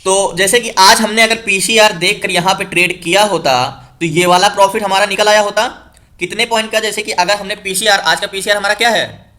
तो जैसे कि आज हमने अगर पीसीआर देखकर यहाँ पे ट्रेड किया होता तो ये वाला प्रॉफिट हमारा निकल आया होता कितने पॉइंट का। जैसे कि अगर हमने पीसीआर, आज का पीसीआर हमारा क्या है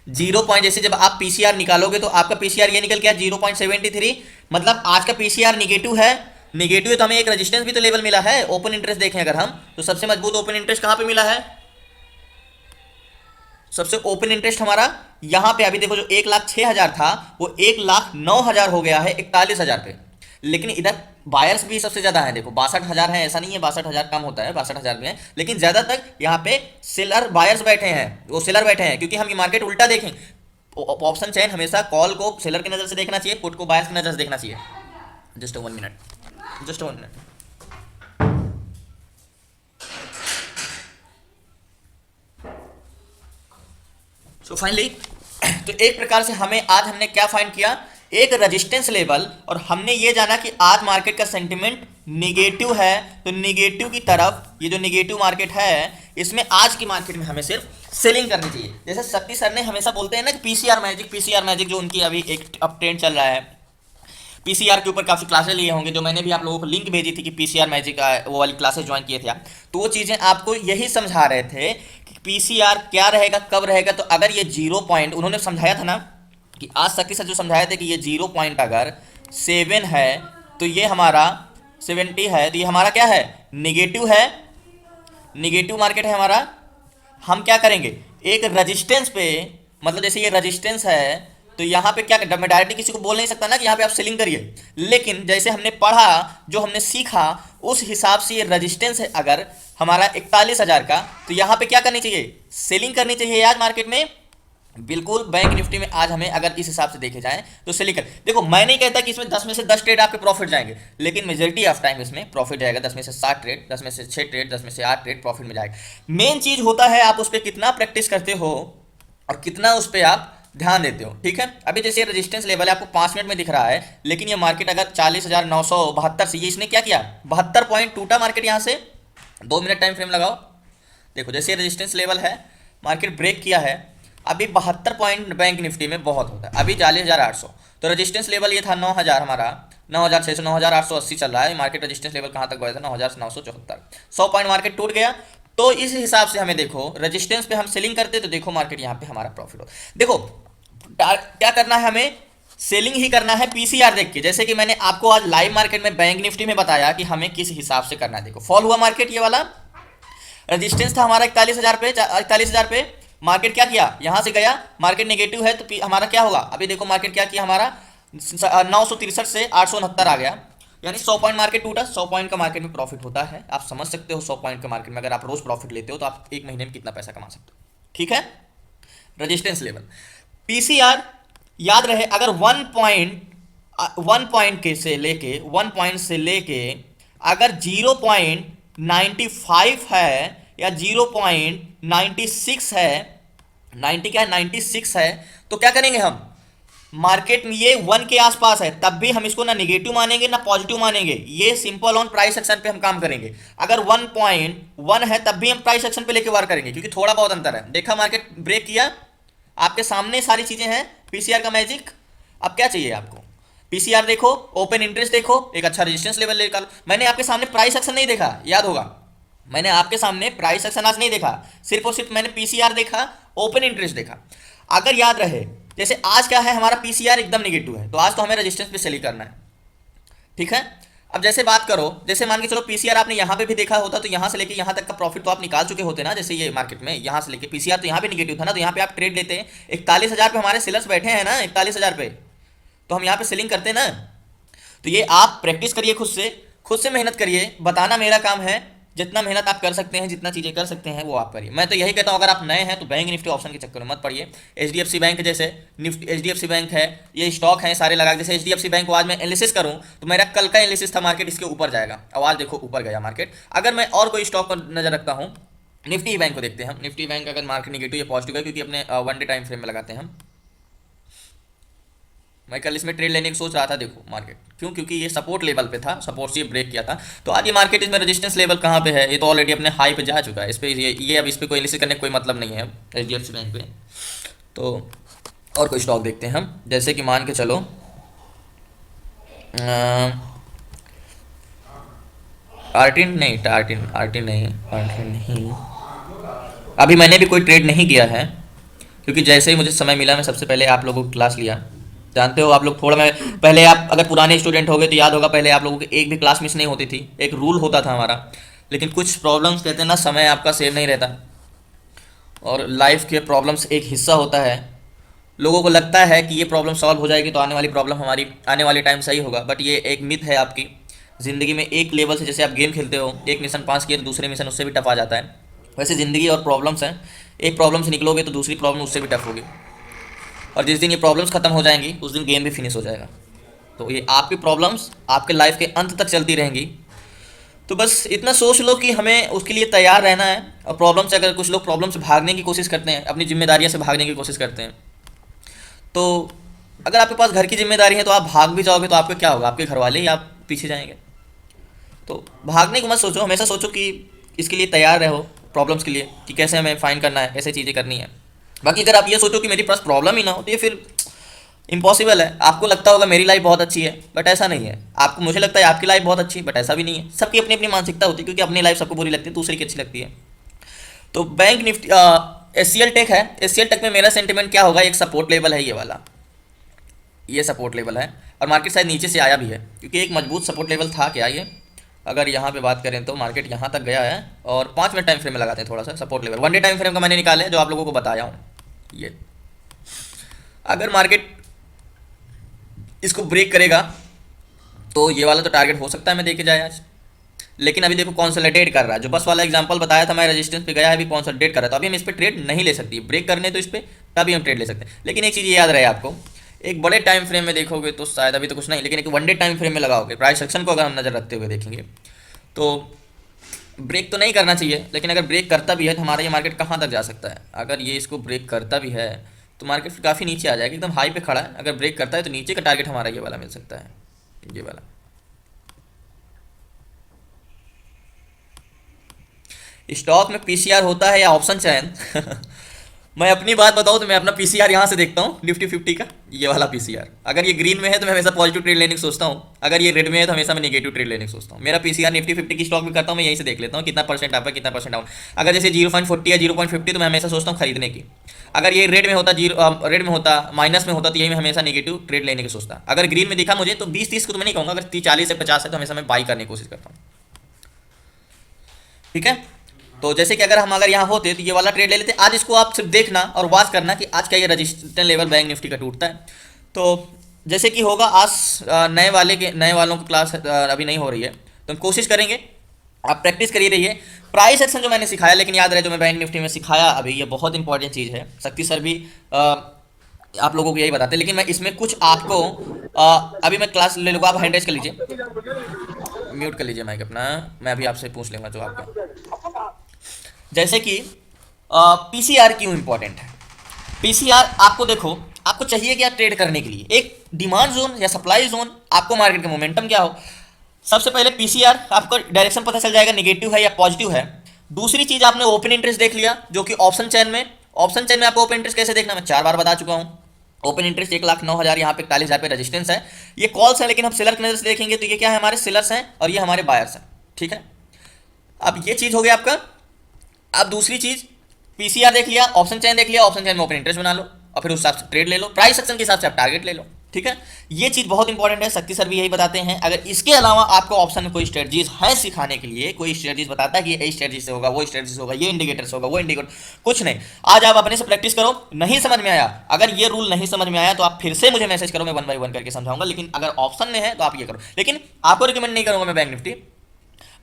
0 पॉइंट, जैसे जब आप पीसीआर निकालोगे तो आपका पीसीआर ये निकल गया 0.73, मतलब आज का पीसीआर निगेटिव है। निगेटिव है तो हमें एक रेजिस्टेंस भी तो लेवल मिला है। ओपन इंटरेस्ट देखें अगर हम, तो सबसे मजबूत ओपन इंटरेस्ट कहां पे मिला है, सबसे ओपन इंटरेस्ट हमारा यहां पे। अभी देखो जो 1,06,000 था वो 1,09,000 हो गया है 41,000 पे। लेकिन इधर बायर्स भी सबसे ज्यादा है, देखो 62,000 है, ऐसा नहीं है 62,000 कम होता है, 62,000 भी है, लेकिन ज्यादातर यहाँ पे सेलर बायर्स बैठे हैं, वो सेलर बैठे हैं। क्योंकि हम ये मार्केट उल्टा देखें, ऑप्शन चेन हमेशा कॉल को सेलर की नजर से देखना चाहिए, पुट को बायर्स की नजर से देखना चाहिए। Just 1 minute, just 1 minute. So finally तो एक प्रकार से हमें आज हमने क्या फाइंड किया, एक रेजिस्टेंस लेवल, और हमने ये जाना कि आज मार्केट का सेंटिमेंट निगेटिव है। तो निगेटिव की तरफ, ये जो निगेटिव मार्केट है इसमें आज की मार्केट में हमें सिर्फ सेलिंग करनी चाहिए। जैसे शक्ति सर ने हमेशा बोलते हैं ना कि पीसीआर मैजिक, पीसीआर मैजिक, जो उनकी अभी एक अप ट्रेंड चल रहा है, पीसीआर के ऊपर काफ़ी क्लासेस लिए होंगे, जो मैंने भी आप लोगों को लिंक भेजी थी कि पीसीआर मैजिक का वो वाली क्लासेस ज्वाइन किए थे आप, तो वो चीज़ें आपको यही समझा रहे थे कि पीसीआर क्या रहेगा, कब रहेगा। तो अगर ये 0 पॉइंट उन्होंने समझाया था ना कि आज शक्ति सर जो समझाया था कि ये 0 पॉइंट अगर 7 है तो ये हमारा 70 है, तो ये हमारा क्या है, निगेटिव है, निगेटिव मार्केट है हमारा। हम क्या करेंगे, एक रजिस्टेंस पे, मतलब जैसे ये रजिस्टेंस है तो यहाँ पे क्या, मैं डायरेक्टली किसी को बोल नहीं सकता ना कि यहाँ पे आप सेलिंग करिए, लेकिन जैसे हमने पढ़ा, जो हमने सीखा उस हिसाब से ये रजिस्टेंस है अगर हमारा 41,000 का, तो यहाँ पे क्या करनी चाहिए, सेलिंग करनी चाहिए आज मार्केट में। बिल्कुल बैंक निफ्टी में आज हमें अगर इस हिसाब से देखे जाए तो सेलिंग कर। देखो मैं नहीं कहता कि इसमें 10 में से 10 ट्रेड आपके प्रॉफिट जाएंगे, लेकिन मेजोरिटी ऑफ टाइम इसमें प्रॉफिट जाएगा। 10 में से 7 ट्रेड, 10 में से 6 ट्रेड, 10 में से 8 ट्रेड प्रॉफिट में जाएगा। मेन चीज होता है आप उस पर कितना प्रैक्टिस करते हो और कितना उस पर आप ध्यान देते हो। ठीक है, अभी जैसे रेजिस्टेंस लेवल है आपको 5 मिनट में दिख रहा है, लेकिन ये मार्केट अगर 40,972 से, ये इसने क्या किया 72 पॉइंट टूटा मार्केट यहाँ से। 2 मिनट टाइम फ्रेम लगाओ, देखो जैसे रेजिस्टेंस लेवल है मार्केट ब्रेक किया है। अभी 72 पॉइंट बैंक निफ्टी में बहुत होता है, अभी 40,800, तो रेजिस्टेंस लेवल ये था 9,000 हमारा, 9,600, 9,880 चल रहा है मार्केट। रेजिस्टेंस लेवल कहाँ तक गया था, 9,974, 100 पॉइंट मार्केट टूट गया। तो इस हिसाब से हमें देखो रेजिस्टेंस पे हम सेलिंग करते तो देखो मार्केट यहाँ पे हमारा प्रॉफिट हो। देखो क्या करना है हमें, सेलिंग ही करना है पीसीआर देख के। जैसे कि मैंने आपको आज लाइव मार्केट में बैंक निफ्टी में बताया कि हमें किस हिसाब से करना है। देखो फॉल हुआ मार्केट, ये वाला रेजिस्टेंस था हमारा 41,000 पे, 41,000 पे मार्केट क्या किया, यहां से गया, मार्केट नेगेटिव है तो हमारा क्या होगा। अभी देखो मार्केट क्या किया हमारा 963 से 869 आ गया, यानी 100 पॉइंट मार्केट टूटा। 100 पॉइंट का मार्केट में प्रॉफिट होता है, आप समझ सकते हो 100 पॉइंट का मार्केट में अगर आप रोज प्रॉफिट लेते हो तो आप एक महीने में कितना पैसा कमा सकते हो। ठीक है, रेजिस्टेंस लेवल पीसीआर याद रहे, अगर 1 पॉइंट के से लेके 1 पॉइंट से लेके अगर 0.95 है या 0.96 है, 90 क्या है 96 है, तो क्या करेंगे हम, मार्केट में ये 1 के आसपास है तब भी हम इसको ना निगेटिव मानेंगे ना पॉजिटिव मानेंगे। ये सिंपल ऑन प्राइस एक्शन पे हम काम करेंगे। अगर 1.1 है तब भी हम प्राइस एक्शन पे लेके वार करेंगे, क्योंकि थोड़ा बहुत अंतर है। देखा मार्केट ब्रेक किया, आपके सामने सारी चीजें हैं, पीसीआर का मैजिक। अब क्या चाहिए आपको, पीसीआर देखो, ओपन इंटरेस्ट देखो, एक अच्छा रेजिस्टेंस लेवल निकालो। मैंने आपके सामने प्राइस एक्शन नहीं देखा, याद होगा मैंने आपके सामने प्राइस एक्शन आज नहीं देखा, सिर्फ और सिर्फ मैंने पीसीआर देखा, ओपन इंटरेस्ट देखा। अगर याद रहे, जैसे आज क्या है हमारा पीसीआर एकदम निगेटिव है, तो आज तो हमें रेजिस्टेंस पे सेल करना है। ठीक है, अब जैसे बात करो, जैसे मान के चलो पीसीआर आपने यहाँ पे भी देखा होता तो यहाँ से लेके यहाँ तक का प्रॉफिट तो आप निकाल चुके होते ना। जैसे ये मार्केट में यहाँ से लेके पीसीआर तो यहाँ पे निगेटिव था ना, तो यहाँ पे आप ट्रेड लेते हैं। 41,000 पे हमारे सेलर्स बैठे हैं ना, 41,000 पे, तो हम यहाँ पे सेलिंग करते हैं ना। तो ये आप प्रैक्टिस करिए, खुद से मेहनत करिए, बताना मेरा काम है। जितना मेहनत आप कर सकते हैं, जितना चीज़ें कर सकते हैं वो आप करिए। मैं तो यही कहता हूँ, अगर आप नए हैं तो बैंक निफ्टी ऑप्शन के चक्कर में मत पड़िए। एचडीएफसी बैंक जैसे निफ्टी, एचडीएफसी बैंक है, ये स्टॉक हैं सारे लगा, जैसे एचडीएफसी बैंक को आज मैं एनालिसिस करूँ तो मेरा कल का एनालिसिस था मार्केट इसके ऊपर जाएगा, और आज देखो ऊपर गया मार्केट। अगर मैं और कोई स्टॉक पर नजर रखता हूँ, निफ्टी बैंक को देखते हैं हम। निफ्टी बैंक अगर मार्केट निगेटिव या पॉजिटिव है, क्योंकि अपने 1 डे टाइम फ्रेम में लगाते हैं हम। मैं कल इसमें ट्रेड लेने की सोच रहा था, देखो मार्केट क्यों, क्योंकि ये सपोर्ट लेवल पे था, सपोर्ट से ये ब्रेक किया था। तो आज ये मार्केट इसमें रेजिस्टेंस लेवल कहाँ पे है, ये तो ऑलरेडी अपने हाई पे जा चुका है। इस पे ये अब इस पे कोई एनालिसिस करने का कोई मतलब नहीं है एचडीएफसी बैंक पे। तो और कोई स्टॉक देखते हैं हम, जैसे कि मान के चलो आर्टिन नहीं, टार्टिन आर्टिन नहीं, आर्टिन नहीं। अभी मैंने भी कोई ट्रेड नहीं किया है, क्योंकि जैसे ही मुझे समय मिला मैं सबसे पहले आप लोगों को क्लास लिया। जानते हो आप लोग, थोड़ा मैं पहले, आप अगर पुराने स्टूडेंट हो गए तो याद होगा, पहले आप लोगों की एक भी क्लास मिस नहीं होती थी, एक रूल होता था हमारा। लेकिन कुछ प्रॉब्लम्स कहते हैं ना, समय आपका सेव नहीं रहता, और लाइफ के प्रॉब्लम्स एक हिस्सा होता है। लोगों को लगता है कि ये प्रॉब्लम सॉल्व हो जाएगी तो आने वाली प्रॉब्लम हमारी आने वाले टाइम सही होगा, बट ये एक मिथ है आपकी। ज़िंदगी में एक लेवल से, जैसे आप गेम खेलते हो, एक मिशन पास किया तो दूसरे मिशन उससे भी टफ आ जाता है, वैसे ज़िंदगी और प्रॉब्लम्स हैं। एक प्रॉब्लम से निकलोगे तो दूसरी प्रॉब्लम उससे भी टफ होगी, और जिस दिन ये प्रॉब्लम्स खत्म हो जाएंगी उस दिन गेम भी फिनिश हो जाएगा। तो ये आपकी प्रॉब्लम्स आपके लाइफ के अंत तक चलती रहेंगी। तो बस इतना सोच लो कि हमें उसके लिए तैयार रहना है। और प्रॉब्लम से, अगर कुछ लोग प्रॉब्लम से भागने की कोशिश करते हैं, अपनी जिम्मेदारियों से भागने की कोशिश करते हैं, तो अगर आपके पास घर की जिम्मेदारी है तो आप भाग भी जाओगे तो आपको क्या होगा, आपके घर वाले ही आप पीछे जाएंगे। तो भागने को मत सोचो, हमेशा सोचो कि इसके लिए तैयार रहो, प्रॉब्लम्स के लिए, कि कैसे हमें फाइंड करना है, कैसे चीज़ें करनी है। बाकी अगर आप ये सोचो कि मेरे पास प्रॉब्लम ही ना हो तो ये फिर इम्पॉसिबल है। आपको लगता होगा मेरी लाइफ बहुत अच्छी है, बट ऐसा नहीं है। आपको, मुझे लगता है आपकी लाइफ बहुत अच्छी है, बट ऐसा भी नहीं है। सबकी अपनी अपनी मानसिकता होती है, क्योंकि अपनी लाइफ सबको बुरी लगती है, दूसरी की अच्छी लगती है। तो बैंक निफ्टी, एस टेक है, एस टेक में मेरा सेंटिमेंट क्या होगा, एक सपोर्ट लेवल है ये वाला, ये सपोर्ट लेवल है, और मार्केट शायद नीचे से आया भी है, क्योंकि एक मजबूत सपोर्ट लेवल था क्या ये। अगर यहाँ पे बात करें तो मार्केट यहाँ तक गया है, और 5 मिनट टाइम फ्रेम में लगाते हैं थोड़ा सा support level. 1 day time frame का मैंने निकाला है, जो आप लोगों को बताया हूँ। ये अगर मार्केट इसको ब्रेक करेगा तो ये वाला तो टारगेट हो सकता है मैं देखे जाए आज। लेकिन अभी देखो कंसोलिडेट कर रहा है, जो बस वाला एग्जांपल बताया था मैं, रेजिस्टेंस पे गया है, अभी कंसोलिडेट कर रहा है, तो अभी हम इस पर ट्रेड नहीं ले सकती। ब्रेक करने तो इस पर तभी हम ट्रेड ले सकते हैं। लेकिन एक चीज़ ये याद रहे आपको, एक बड़े टाइम फ्रेम में देखोगे तो शायद अभी तो कुछ नहीं, लेकिन एक 1 डे टाइम फ्रेम में लगाओगे, प्राइस सेक्शन को अगर हम नज़र रखते हुए देखेंगे तो ब्रेक तो नहीं करना चाहिए। लेकिन अगर ब्रेक करता भी है तो हमारा ये मार्केट कहाँ तक जा सकता है। अगर ये इसको ब्रेक करता भी है तो मार्केट फिर काफ़ी नीचे आ जाएगा, एकदम हाई पे खड़ा है। अगर ब्रेक करता है तो नीचे का टारगेट हमारा ये वाला मिल सकता है, ये वाला। स्टॉक में पीसीआर होता है या ऑप्शन चयन मैं अपनी बात बताऊं तो मैं अपना पीसीआर यहाँ से देखता हूँ, निफ्टी 50 का ये वाला पीसीआर। अगर ये ग्रीन में है तो मैं हमेशा पॉजिटिव ट्रेड लेने की सोचता हूँ, अगर ये रेड में है तो हमेशा मैं नेगेटिव ट्रेड लेने की सोचता हूँ। मेरा पीसीआर निफ्टी 50 की स्टॉक भी करता हूँ, मैं यहीं से देख लेता हूँ कितना परसेंट अप है, कितना परसेंट डाउन। अगर जैसे 0.40 या 0.50 तो मैं हमेशा सोचता हूँ खरीदने की। अगर ये रेड में होता, रेड में होता, माइनस में होता, तो यही मैं हमेशा नेगेटिव ट्रेड लेने की सोचता। अगर ग्रीन में दिखा मुझे तो 20-30 को तो मैं नहीं कहूँगा, अगर 40 से 50 है तो हमेशा मैं बाई करने की कोशिश करता हूँ। ठीक है, तो जैसे कि अगर यहाँ होते तो ये वाला ट्रेड ले लेते। आज इसको आप सिर्फ देखना और वाच करना कि आज क्या ये रजिस्टेंस लेवल बैंक निफ्टी का टूटता है। तो जैसे कि होगा आज, नए वालों की क्लास अभी नहीं हो रही है, तो हम कोशिश करेंगे, आप प्रैक्टिस करिए रहिए। प्राइस एक्शन जो मैंने सिखाया, लेकिन याद रहे जो मैं बैंक निफ्टी में सिखाया अभी, ये बहुत इंपॉर्टेंट चीज़ है। शक्ति सर भी आप लोगों को यही बताते हैं, लेकिन मैं इसमें कुछ आपको अभी मैं क्लास ले लूँगा। आप हैंड रेज कर लीजिए, म्यूट कर लीजिए माइक अपना, मैं अभी आपसे पूछ लूँगा जो आपका। जैसे कि पीसीआर क्यों इंपॉर्टेंट है। पीसीआर आपको देखो, आपको चाहिए क्या ट्रेड करने के लिए, एक डिमांड जोन या सप्लाई जोन, आपको मार्केट का मोमेंटम क्या हो। सबसे पहले पीसीआर आपको डायरेक्शन पता चल जाएगा, नेगेटिव है या पॉजिटिव है। दूसरी चीज, आपने ओपन इंटरेस्ट देख लिया, जो कि ऑप्शन चेन में, ऑप्शन चेन में आपको ओपन इंटरेस्ट कैसे देखना मैं 4 बार बता चुका हूँ। ओपन इंटरेस्ट 1,09,000, यहाँ पे 41,000 पे रजिस्टेंस है। ये कॉल्स है, लेकिन हम सेलर की नजर से देखेंगे तो ये क्या है, हमारे सेलर्स हैं और ये हमारे बायर्स हैं। ठीक है, अब ये चीज हो गया आपका। अब दूसरी चीज, पीसीआर देख लिया, ऑप्शन चेन देख लिया, ऑप्शन चेन में ओपन इंटरेस्ट बना लो और फिर उस हिसाब से ट्रेड ले लो, प्राइस एक्शन के हिसाब से आप टारगेट ले लो। ठीक है, ये चीज बहुत इंपॉर्टेंट है, शक्ति सर भी यही बताते हैं। अगर इसके अलावा आपको ऑप्शन में कोई स्ट्रेटजीज है सिखाने के लिए, कोई स्ट्रेटजीज बताता है कि ये स्ट्रेटजी से होगा, वो स्ट्रेटजी से होगा, ये इंडिकेटर से होगा, वो इंडिकेटर, कुछ नहीं। आज आप अपने से प्रैक्टिस करो। नहीं समझ में आया, अगर ये रूल नहीं समझ में आया तो आप फिर से मुझे मैसेज करो, मैं 1 बाय 1 करके समझाऊंगा। लेकिन अगर ऑप्शन में है तो आप ये करो। लेकिन आपको रिकमेंड नहीं करूंगा मैं बैंक निफ्टी।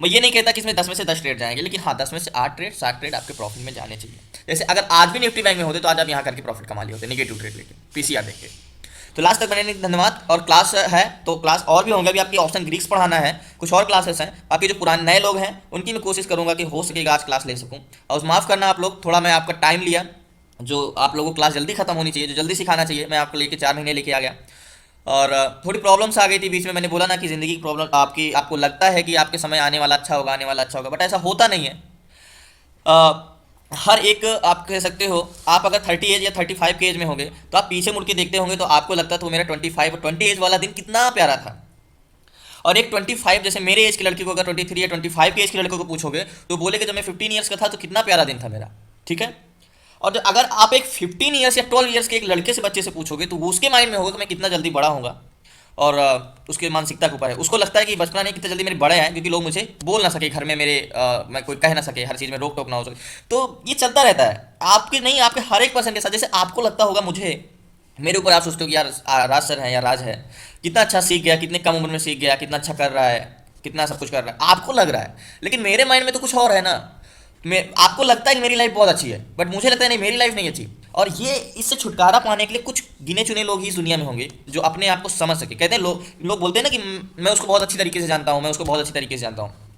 मैं ये नहीं कहता कि इसमें 10 में से 10 ट्रेड जाएंगे, लेकिन हाँ 10 में से 8 ट्रेड 7 ट्रेड आपके प्रॉफिट में जाने चाहिए। जैसे अगर आज भी निफ्टी बैंक में होते तो आज आप यहाँ करके प्रॉफिट कमा लिए होते, नेगेटिव ट्रेड लेके पीसीआर देख के। तो लास्ट तक बने धन्यवाद। और क्लास है तो क्लास और भी होंगे, अभी आपकी ऑप्शन ग्रीक्स पढ़ाना है, कुछ और क्लासेस हैं। बाकी जो पुराने नए लोग हैं उनकी मैं कोशिश करूँगा कि हो सकेगा आज क्लास ले सकूँ। और माफ़ करना आप लोग, थोड़ा मैं आपका टाइम लिया, जो आप लोगों को क्लास जल्दी खत्म होनी चाहिए, जो जल्दी सिखाना चाहिए, मैं आपको लेके 4 महीने लेके आ गया। और थोड़ी प्रॉब्लम्स आ गई थी बीच में। मैंने बोला ना कि ज़िंदगी की प्रॉब्लम आपको लगता है कि आपके समय आने वाला अच्छा होगा, आने वाला अच्छा होगा, बट ऐसा होता नहीं है। हर एक, आप कह सकते हो, आप अगर 30 एज या 35 के एज में होंगे तो आप पीछे मुड़ के देखते होंगे तो आपको लगता था वो मेरा 25 और 20 एज वाला दिन कितना प्यारा था। और एक 25 जैसे मेरे एज के लड़के को अगर 23 या 25 के एज के लड़के को पूछोगे तो बोलेगे जब मैं 15 ईयर्स का था तो कितना प्यारा दिन था मेरा, ठीक है। और अगर आप एक 15 ईयर्स या 12 ईयर्स के एक लड़के से बच्चे से पूछोगे तो उसके माइंड में होगा कि मैं कितना जल्दी बड़ा होगा, और उसके मानसिकता के ऊपर है। उसको लगता है कि बचपना नहीं, कितना जल्दी मेरे बड़े हैं, क्योंकि लोग मुझे बोल ना सके घर में, मेरे मैं कोई कह ना सके, हर चीज़ में रोक टोक ना हो सके। तो ये चलता रहता है आपके नहीं, आपके हर एक पर्सन के साथ। जैसे आपको लगता होगा मुझे, मेरे ऊपर आप सोचते हो कि यार राज सर है या राज है, कितना अच्छा सीख गया, कितने कम उम्र में सीख गया, कितना अच्छा कर रहा है, कितना सब कुछ कर रहा है, आपको लग रहा है। लेकिन मेरे माइंड में तो कुछ और है ना। मैं आपको लगता है कि मेरी लाइफ बहुत अच्छी है, बट मुझे लगता है नहीं, मेरी लाइफ नहीं अच्छी। और ये इससे छुटकारा पाने के लिए कुछ गिने चुने लोग ही इस दुनिया में होंगे जो अपने आप को समझ सके। कहते हैं लोग बोलते हैं ना कि मैं उसको बहुत अच्छी तरीके से जानता हूँ, मैं उसको बहुत अच्छी तरीके से जानता हूँ।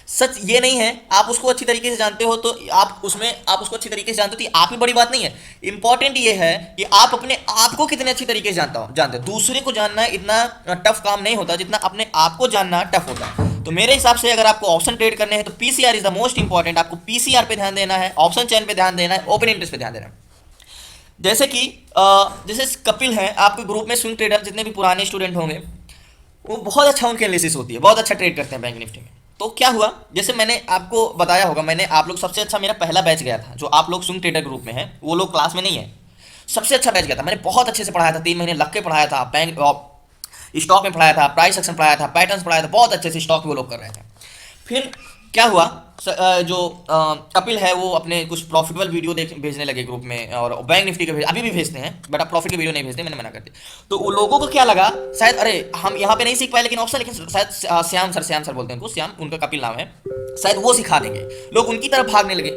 सच ये नहीं है। आप उसको अच्छी तरीके से जानते हो तो आप उसको अच्छी तरीके से जानते हो तो आप ही बड़ी बात नहीं है। इंपॉर्टेंट ये है कि आप अपने आप को कितने अच्छी तरीके से जानते हो। दूसरे को जानना इतना टफ काम नहीं होता जितना अपने आप को जानना टफ होता है। तो मेरे हिसाब से अगर आपको ऑप्शन ट्रेड करने हैं तो PCR is the most important. आपको पीसीआर पे ध्यान देना है, ऑप्शन चयन पे ध्यान देना है, ओपन इंटरेस्ट पे ध्यान देना है। जैसे कपिल हैं आपके ग्रुप में, स्विंग ट्रेडर जितने भी पुराने स्टूडेंट होंगे वो बहुत अच्छा उनकी एनालिसिस होती है, बहुत अच्छा ट्रेड करते हैं बैंक निफ्टी में। तो क्या हुआ, जैसे मैंने आपको बताया होगा, मैंने आप लोग सबसे अच्छा मेरा पहला बैच गया था, जो आप लोग स्विंग ट्रेडर ग्रुप में हैं, वो लोग क्लास में नहीं है, सबसे अच्छा बैच गया था। मैंने बहुत अच्छे से पढ़ाया था, 3 महीने लग के पढ़ाया था, बैंक स्टॉक में पढ़ाया था, प्राइस एक्शन पढ़ाया था, पैटर्न्स पढ़ाया था, बहुत अच्छे से स्टॉक वो लोग कर रहे थे। फिर क्या हुआ, जो कपिल है वो अपने कुछ प्रॉफिटेबल वीडियो भेजने लगे ग्रुप में, और बैंक निफ्टी के अभी भी भेजते हैं, बट अब प्रॉफिट के वीडियो नहीं भेजते, मैंने मना कर दिया। तो उन लोगों को क्या लगा, शायद अरे हम यहाँ पे नहीं सीख पाए लेकिन ऑप्शन, लेकिन शायद श्याम सर बोलते हैं उनको, श्याम उनका कपिल नाम है, शायद वो सिखा देंगे, लोग उनकी तरफ भागने लगे।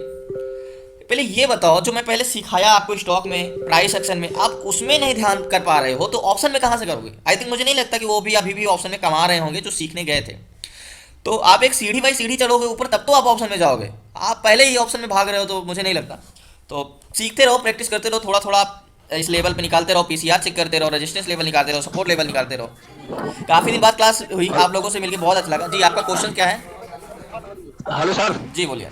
पहले ये बताओ, जो मैं पहले सिखाया आपको स्टॉक में, प्राइस एक्शन में, आप उसमें नहीं ध्यान कर पा रहे हो तो ऑप्शन में कहाँ से करोगे। आई थिंक, मुझे नहीं लगता कि वो भी अभी भी ऑप्शन में कमा रहे होंगे जो सीखने गए थे। तो आप एक सीढ़ी बाई सीढ़ी चलोगे ऊपर, तब तो आप ऑप्शन में जाओगे। आप पहले ही ऑप्शन में भाग रहे हो तो मुझे नहीं लगता। तो सीखते रहो, प्रैक्टिस करते रहो, थोड़ा थोड़ा आप इस लेवल पे निकालते रहो, पीसीआर चेक करते रहो, रेजिस्टेंस लेवल निकालते रहो, सपोर्ट लेवल निकालते रहो। काफ़ी दिन बाद क्लास हुई, आप लोगों से मिलकर बहुत अच्छा लगा। जी आपका क्वेश्चन क्या है? Hello sir. जी बोलिए।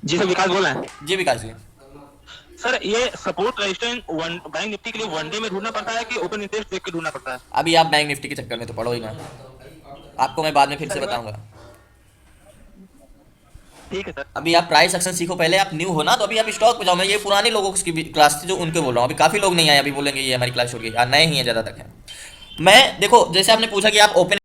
जी सर, विकास बोल रहे हैं। जी विकास जी। सर, ये सपोर्ट रेजिस्टेंस बैंक निफ्टी के लिए वनडे में ढूंढना पड़ता है कि ओपन इंटरेस्ट देख के ढूंढना पड़ता है? अभी आप बैंक निफ्टी के चक्कर में तो पढ़ो ही ना, आपको मैं बाद में फिर से बताऊंगा। ठीक है सर। अभी आप प्राइस एक्शन सीखो पहले, आप न्यू हो ना, तो अभी आप स्टॉक पे जाओ। मैं ये पुराने लोगों की क्लास थी जो उनके बोल रहा हूँ, अभी काफ़ी लोग नहीं आए, अभी बोलेंगे ये हमारी क्लास छोड़ गई, नए ही हैं ज़्यादातर है। मैं देखो, जैसे आपने पूछा कि आप ओपन